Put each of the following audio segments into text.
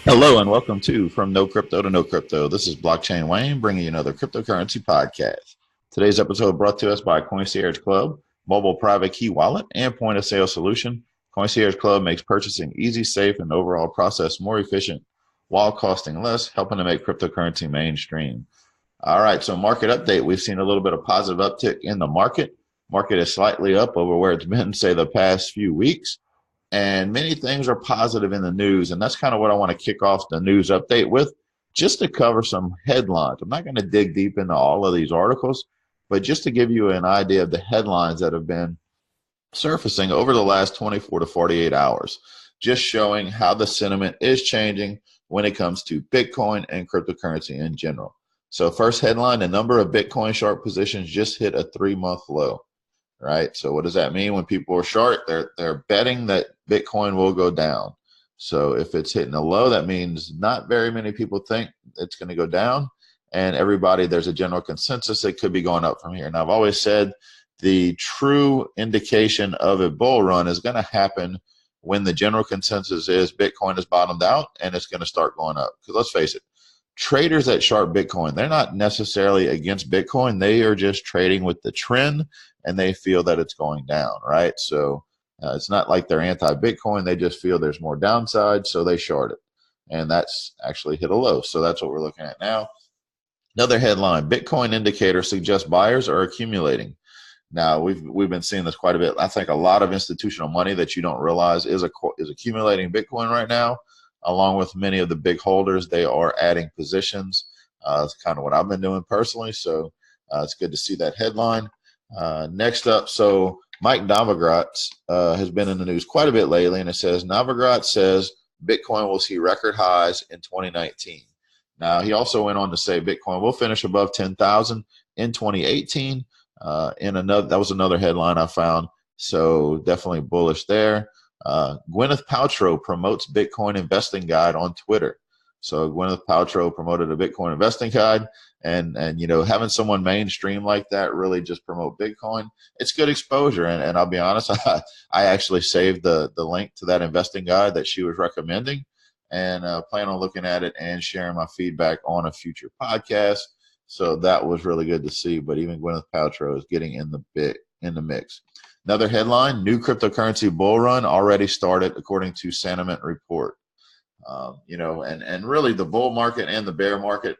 Hello and welcome to From No Crypto to No Crypto. This is Blockchain Wayne bringing you another cryptocurrency podcast. Today's episode brought to us by Concierge Club, mobile private key wallet, and point of sale solution. Concierge Club makes purchasing easy, safe, and overall process more efficient while costing less, helping to make cryptocurrency mainstream. All right, so market update. We've seen a little bit of positive uptick in the market. Market is slightly up over where it's been, say, the past few weeks. And many things are positive in the news. And that's kind of what I want to kick off the news update with, just to cover some headlines. I'm not going to dig deep into all of these articles, but just to give you an idea of the headlines that have been surfacing over the last 24 to 48 hours, just showing how the sentiment is changing when it comes to Bitcoin and cryptocurrency in general. So first headline, the number of Bitcoin short positions just hit a 3-month low. Right. So what does that mean? When people are short, they're betting that Bitcoin will go down. So if it's hitting a low, that means not very many people think it's going to go down. And everybody, there's a general consensus it could be going up from here. And I've always said the true indication of a bull run is going to happen when the general consensus is Bitcoin has bottomed out and it's going to start going up. Because let's face it, traders that short Bitcoin, they're not necessarily against Bitcoin. They are just trading with the trend and they feel that it's going down, right? So it's not like they're anti-Bitcoin. They just feel there's more downside, so they short it. And that's actually hit a low. So that's what we're looking at now. Another headline, Bitcoin indicator suggests buyers are accumulating. Now, we've been seeing this quite a bit. I think a lot of institutional money that you don't realize is accumulating Bitcoin right now, along with many of the big holders. They are adding positions. It's kind of what I've been doing personally. So it's good to see that headline. Next up, so Mike Novogratz has been in the news quite a bit lately, and it says Novogratz says Bitcoin will see record highs in 2019. Now, he also went on to say Bitcoin will finish above 10,000 in 2018. That was another headline I found. So definitely bullish there. Gwyneth Paltrow promotes Bitcoin investing guide on Twitter. So Gwyneth Paltrow promoted a Bitcoin investing guide, and having someone mainstream like that really just promote Bitcoin, it's good exposure. And I'll be honest, I actually saved the link to that investing guide that she was recommending, and plan on looking at it and sharing my feedback on a future podcast. So that was really good to see. But even Gwyneth Paltrow is getting in the mix. Another headline, new cryptocurrency bull run already started, according to Sentiment Report. And really the bull market and the bear market,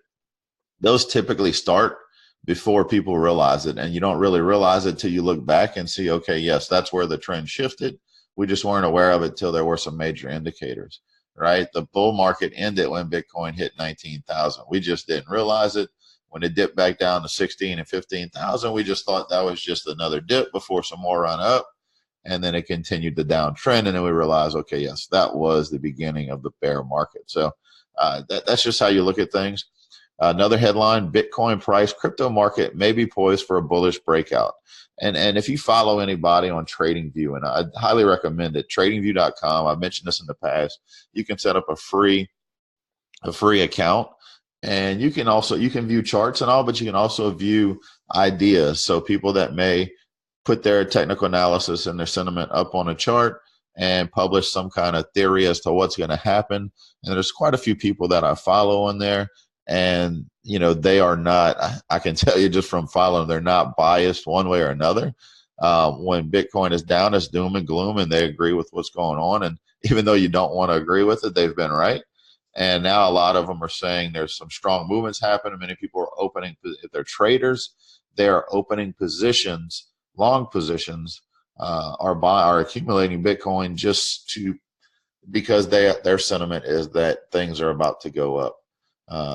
those typically start before people realize it. And you don't really realize it till you look back and see, okay, yes, that's where the trend shifted. We just weren't aware of it till there were some major indicators, right? The bull market ended when Bitcoin hit 19,000. We just didn't realize it. When it dipped back down to 16 and 15,000, we just thought that was just another dip before some more run up. And then it continued the downtrend. And then we realized, okay, yes, that was the beginning of the bear market. So that's just how you look at things. Another headline, Bitcoin price, crypto market may be poised for a bullish breakout. And if you follow anybody on TradingView, and I highly recommend it, tradingview.com, I've mentioned this in the past, you can set up a free account. And you can view charts and all, but you can also view ideas. So people that may put their technical analysis and their sentiment up on a chart and publish some kind of theory as to what's going to happen. And there's quite a few people that I follow on there. And, they are not, I can tell you just from following, they're not biased one way or another. When Bitcoin is down, it's doom and gloom, and they agree with what's going on. And even though you don't want to agree with it, they've been right. And now a lot of them are saying there's some strong movements happening. Many people are opening, if they're traders, they're opening positions, long positions, are accumulating Bitcoin because their sentiment is that things are about to go up.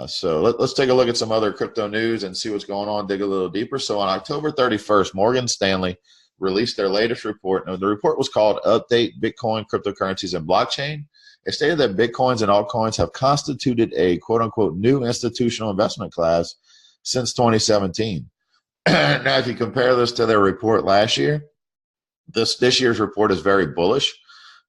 So let's take a look at some other crypto news and see what's going on, dig a little deeper. So on October 31st, Morgan Stanley released their latest report. Now, the report was called Update Bitcoin, Cryptocurrencies, and Blockchain. It stated that Bitcoins and altcoins have constituted a quote-unquote new institutional investment class since 2017. Now, if you compare this to their report last year, this year's report is very bullish.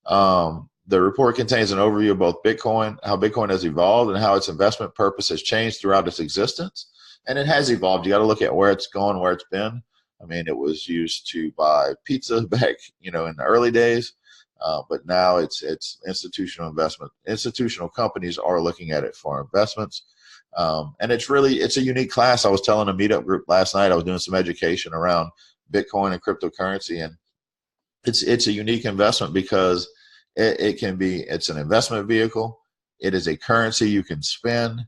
The report contains an overview of both Bitcoin, how Bitcoin has evolved, and how its investment purpose has changed throughout its existence. And it has evolved. You got to look at where it's going, where it's been. I mean, it was used to buy pizza back, in the early days. But now it's institutional investment. Institutional companies are looking at it for investments. And it's a unique class. I was telling a meetup group last night, I was doing some education around Bitcoin and cryptocurrency, and it's a unique investment because it's an investment vehicle. It is a currency you can spend,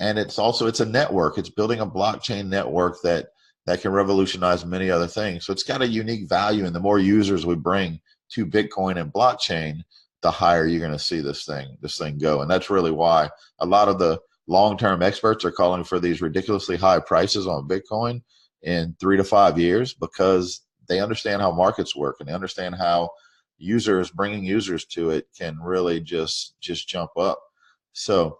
and it's a network. It's building a blockchain network that can revolutionize many other things. So it's got a unique value, and the more users we bring to Bitcoin and blockchain, the higher you're going to see this thing go. And that's really why a lot of the long-term experts are calling for these ridiculously high prices on Bitcoin in 3 to 5 years, because they understand how markets work, and they understand how bringing users to it can really just jump up. So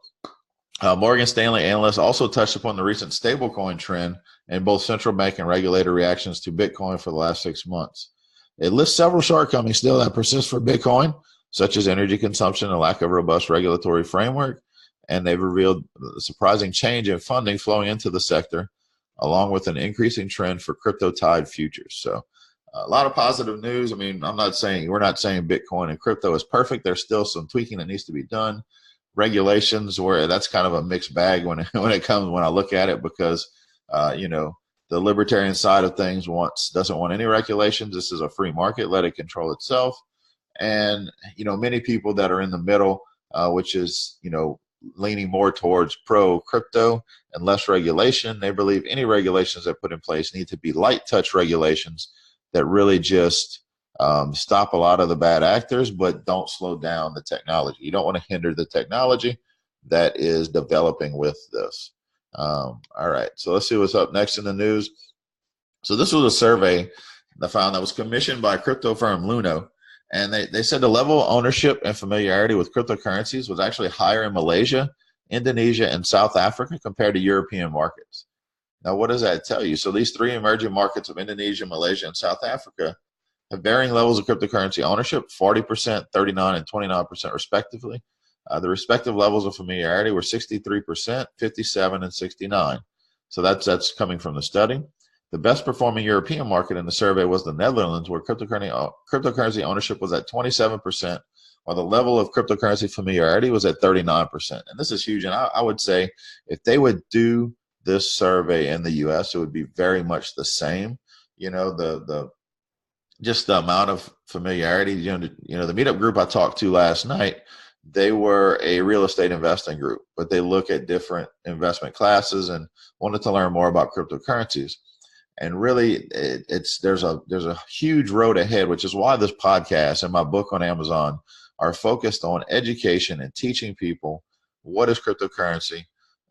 Morgan Stanley analysts also touched upon the recent stablecoin trend and both central bank and regulator reactions to Bitcoin for the last 6 months. It lists several shortcomings still that persist for Bitcoin, such as energy consumption and lack of robust regulatory framework. And they've revealed a surprising change in funding flowing into the sector, along with an increasing trend for crypto-tied futures. So a lot of positive news. I mean, we're not saying Bitcoin and crypto is perfect. There's still some tweaking that needs to be done. Regulations, where that's kind of a mixed bag when I look at it, because the libertarian side of things doesn't want any regulations. This is a free market. Let it control itself. And many people that are in the middle, which is leaning more towards pro crypto and less regulation. They believe any regulations that put in place need to be light touch regulations that really just stop a lot of the bad actors, but don't slow down the technology. You don't want to hinder the technology that is developing with this. All right, so let's see what's up next in the news. So this was a survey that was commissioned by crypto firm Luno, and they said the level of ownership and familiarity with cryptocurrencies was actually higher in Malaysia, Indonesia, and South Africa compared to European markets. Now, what does that tell you? So these three emerging markets of Indonesia, Malaysia, and South Africa have varying levels of cryptocurrency ownership, 40%, 39%, and 29% respectively. The respective levels of familiarity were 63%, 57%, and 69%. So that's coming from the study. The best performing European market in the survey was the Netherlands, where cryptocurrency ownership was at 27%, while the level of cryptocurrency familiarity was at 39%. And this is huge. And I would say if they would do this survey in the U.S., it would be very much the same. Just the amount of familiarity. The meetup group I talked to last night, they were a real estate investing group, but they look at different investment classes and wanted to learn more about cryptocurrencies. And really, there's a huge road ahead, which is why this podcast and my book on Amazon are focused on education and teaching people what is cryptocurrency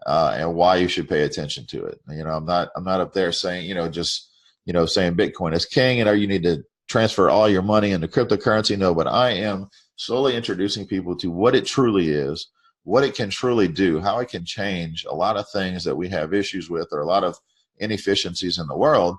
and why you should pay attention to it. I'm not up there saying saying Bitcoin is king and you need to transfer all your money into cryptocurrency. No, but I am slowly introducing people to what it truly is, what it can truly do, how it can change a lot of things that we have issues with, or a lot of inefficiencies in the world,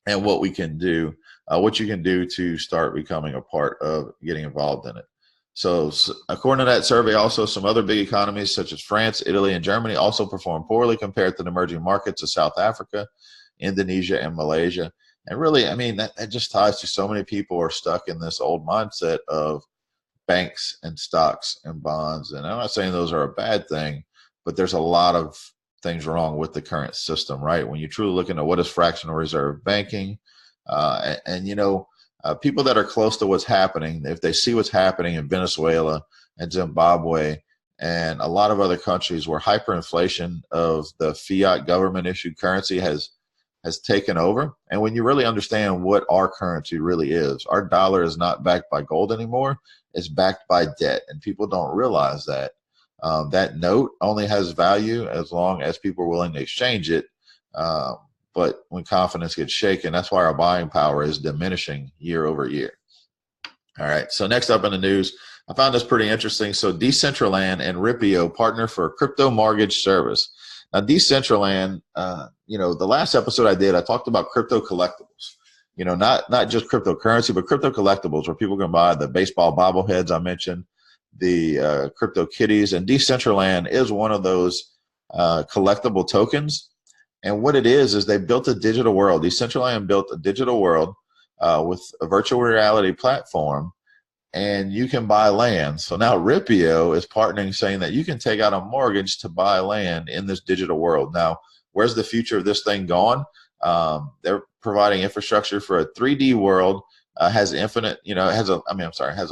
and what we can do, what you can do to start becoming a part of getting involved in it. So according to that survey, also some other big economies such as France, Italy, and Germany also performed poorly compared to the emerging markets of South Africa, Indonesia, and Malaysia. And really, I mean, that just ties to so many people are stuck in this old mindset of banks and stocks and bonds. And I'm not saying those are a bad thing, but there's a lot of things wrong with the current system, right? When you truly look into what is fractional reserve banking, people that are close to what's happening, if they see what's happening in Venezuela and Zimbabwe and a lot of other countries where hyperinflation of the fiat government issued currency has taken over. And when you really understand what our currency really is, our dollar is not backed by gold anymore. It's backed by debt. And people don't realize that. That note only has value as long as people are willing to exchange it. But when confidence gets shaken, that's why our buying power is diminishing year over year. All right. So next up in the news, I found this pretty interesting. So Decentraland and Ripio partner for a crypto mortgage service. Now, Decentraland, the last episode I did, I talked about crypto collectibles. Not just cryptocurrency, but crypto collectibles where people can buy the baseball bobbleheads I mentioned, the crypto kitties, and Decentraland is one of those collectible tokens. And what it is they built a digital world. Decentraland built a digital world with a virtual reality platform and you can buy land. So now Ripio is partnering, saying that you can take out a mortgage to buy land in this digital world. Now, where's the future of this thing going? They're providing infrastructure for a 3D world, has infinite, has a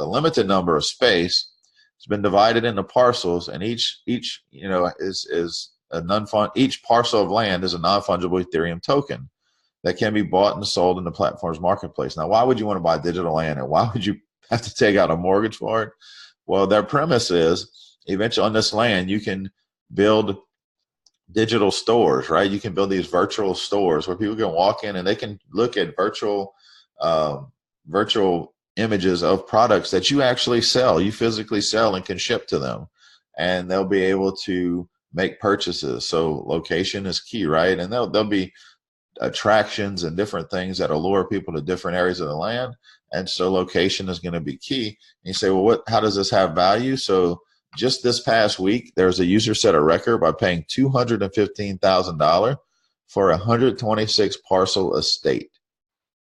limited number of space. It's been divided into parcels, and each is a each parcel of land is a non-fungible Ethereum token that can be bought and sold in the platform's marketplace. Now, why would you want to buy digital land, and why would you have to take out a mortgage for it? Well, their premise is eventually on this land, you can build digital stores, right? You can build these virtual stores where people can walk in and they can look at virtual images of products that you actually sell, you physically sell and can ship to them. And they'll be able to make purchases. So location is key, right? And there'll be attractions and different things that allure people to different areas of the land. And so location is going to be key. And you say, well, how does this have value? So just this past week, there's a user set a record by paying $215,000 for a 126 parcel estate,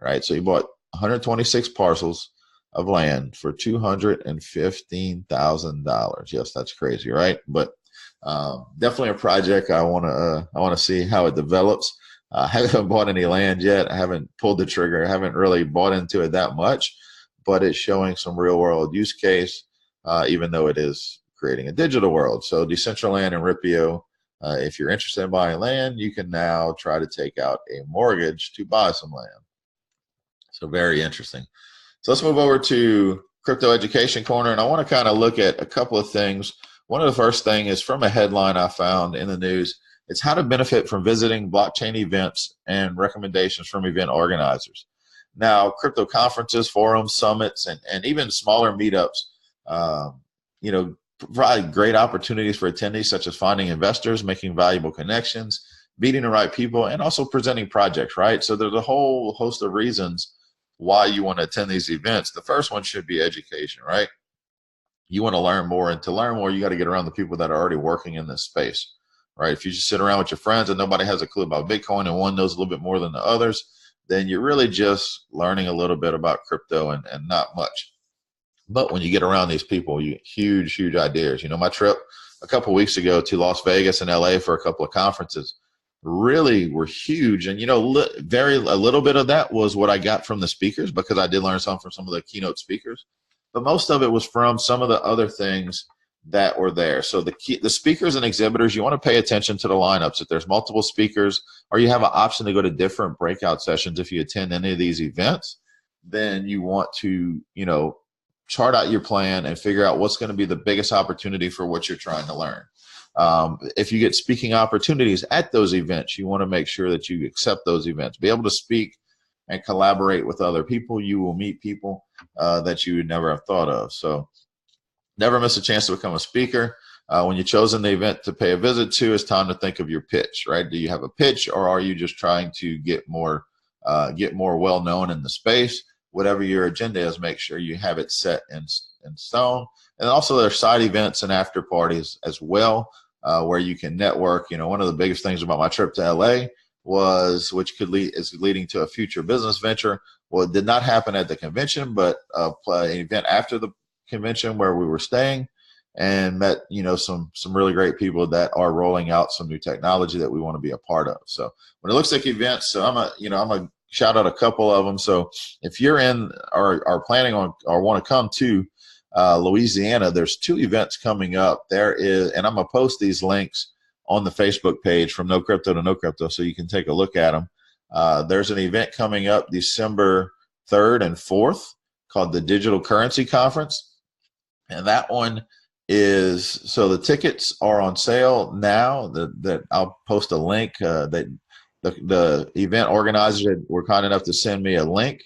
right? So you bought 126 parcels of land for $215,000. Yes, that's crazy, right? But definitely a project. I want to see how it develops. I haven't bought any land yet. I haven't pulled the trigger. I haven't really bought into it that much, but it's showing some real world use case, even though it is creating a digital world. So Decentraland and Ripio, if you're interested in buying land, you can now try to take out a mortgage to buy some land. So very interesting. So let's move over to Crypto Education Corner, and I want to kind of look at a couple of things. One of the first thing is from a headline I found in the news. It's how to benefit from visiting blockchain events and recommendations from event organizers. Now, crypto conferences, forums, summits, and even smaller meetups, provide great opportunities for attendees, such as finding investors, making valuable connections, meeting the right people, and also presenting projects, right? So there's a whole host of reasons why you want to attend these events. The first one should be education, right? You want to learn more, and to learn more, you got to get around the people that are already working in this space, right? If you just sit around with your friends and nobody has a clue about Bitcoin and one knows a little bit more than the others, then you're really just learning a little bit about crypto and not much. But when you get around these people, you huge ideas. My trip a couple of weeks ago to Las Vegas and LA for a couple of conferences really were huge. And, a little bit of that was what I got from the speakers, because I did learn something from some of the keynote speakers. But most of it was from some of the other things that were there. So the speakers and exhibitors, you want to pay attention to the lineups. If there's multiple speakers, or you have an option to go to different breakout sessions if you attend any of these events, then you want to, chart out your plan and figure out what's going to be the biggest opportunity for what you're trying to learn. If you get speaking opportunities at those events, you want to make sure that you accept those events. Be able to speak and collaborate with other people. You will meet people that you would never have thought of. So never miss a chance to become a speaker. When you've chosen the event to pay a visit to, it's time to think of your pitch, right? Do you have a pitch, or are you just trying to get more well-known in the space? Whatever your agenda is, make sure you have it set in stone. And also there are side events and after parties as well, where you can network. One of the biggest things about my trip to LA was, which is leading to a future business venture. Well, it did not happen at the convention, but an event after the convention where we were staying, and met, some really great people that are rolling out some new technology that we want to be a part of. So when it looks like events, so I'm a shout out a couple of them. So if you're in or are planning on or want to come to Louisiana, there's 2 events coming up. There is, and I'm going to post these links on the Facebook page from No Crypto to No Crypto so you can take a look at them. There's an event coming up December 3rd and 4th called the Digital Currency Conference. And that one is, so the tickets are on sale now. That I'll post a link that the event organizers were kind enough to send me a link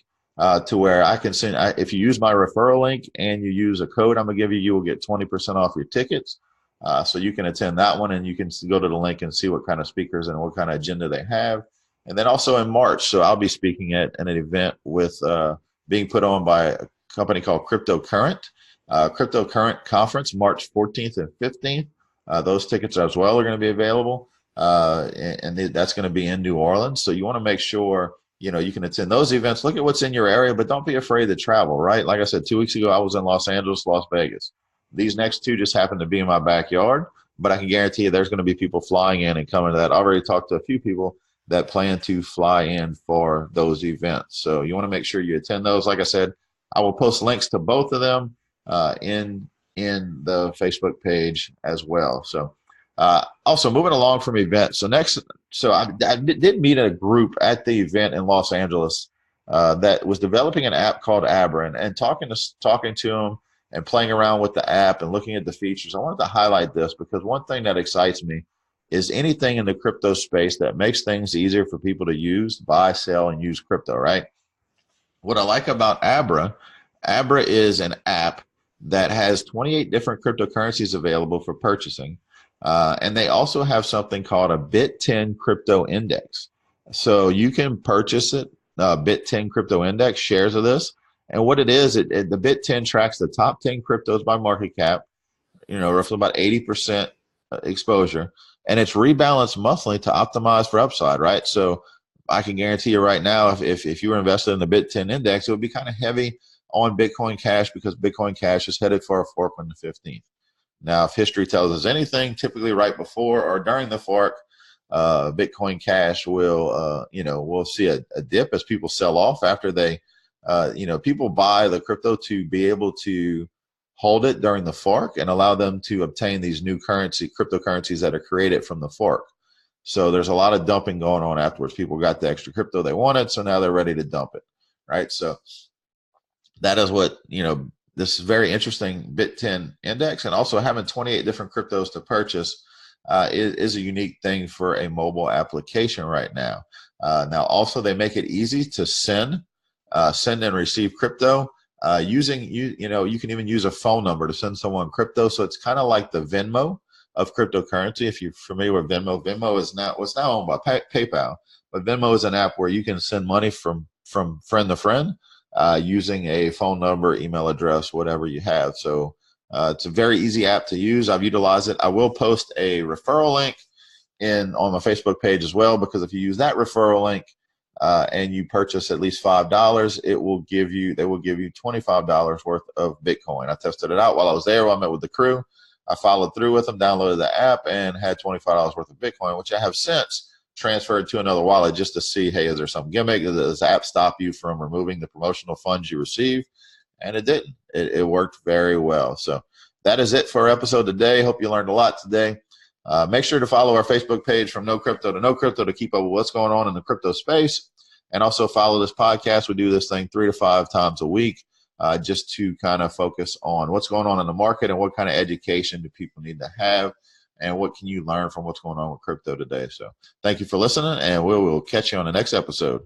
to where I can send. If you use my referral link and you use a code I'm gonna give you, you will get 20% off your tickets. So you can attend that one, and you can go to the link and see what kind of speakers and what kind of agenda they have. And then also in March, so I'll be speaking at an event with being put on by a company called Cryptocurrent. Cryptocurrent Conference, March 14th and 15th. Those tickets as well are going to be available. And that's going to be in New Orleans. So you want to make sure you can attend those events. Look at what's in your area, but don't be afraid to travel, right? Like I said, 2 weeks ago, I was in Los Angeles, Las Vegas. These next two just happen to be in my backyard, but I can guarantee you there's going to be people flying in and coming to that. I already talked to a few people that plan to fly in for those events. So you want to make sure you attend those. Like I said, I will post links to both of them in the Facebook page as well. So also moving along from events. So I did meet a group at the event in Los Angeles that was developing an app called Abra, and talking to them and playing around with the app and looking at the features. I wanted to highlight this because one thing that excites me is anything in the crypto space that makes things easier for people to use, buy, sell, and use crypto, right? What I like about Abra is an app that has 28 different cryptocurrencies available for purchasing. And they also have something called a BIT10 crypto index. So you can purchase it, BIT10 crypto index, shares of this. And what it is, the BIT10 tracks the top 10 cryptos by market cap, roughly about 80% exposure. And it's rebalanced monthly to optimize for upside, right? So I can guarantee you right now, if you were invested in the BIT10 index, it would be kind of heavy on Bitcoin Cash because Bitcoin Cash is headed for a fork on the 15th. Now, if history tells us anything, typically right before or during the fork, Bitcoin Cash will, we'll see a dip as people sell off after they, people buy the crypto to be able to hold it during the fork and allow them to obtain these new cryptocurrencies that are created from the fork. So there's a lot of dumping going on afterwards. People got the extra crypto they wanted, so now they're ready to dump it, right? So that is what, this is very interesting BIT10 index, and also having 28 different cryptos to purchase is a unique thing for a mobile application right now. Now, also they make it easy to send and receive crypto using you can even use a phone number to send someone crypto. So it's kind of like the Venmo of cryptocurrency. If you're familiar with Venmo, Venmo is now owned by PayPal, but Venmo is an app where you can send money from friend to friend using a phone number, email address, whatever you have. So it's a very easy app to use. I've utilized it. I will post a referral link on my Facebook page as well, because if you use that referral link and you purchase at least $5, they will give you $25 worth of Bitcoin. I tested it out while I was there, while I met with the crew. I followed through with them, downloaded the app, and had $25 worth of Bitcoin, which I have since transferred to another wallet just to see, hey, is there some gimmick? Does the app stop you from removing the promotional funds you receive? And it didn't. It worked very well. So that is it for our episode today. Hope you learned a lot today. Make sure to follow our Facebook page, From No Crypto to No Crypto, to keep up with what's going on in the crypto space. And also follow this podcast. We do this thing 3 to 5 times a week just to kind of focus on what's going on in the market and what kind of education do people need to have and what can you learn from what's going on with crypto today. So thank you for listening, and we will catch you on the next episode.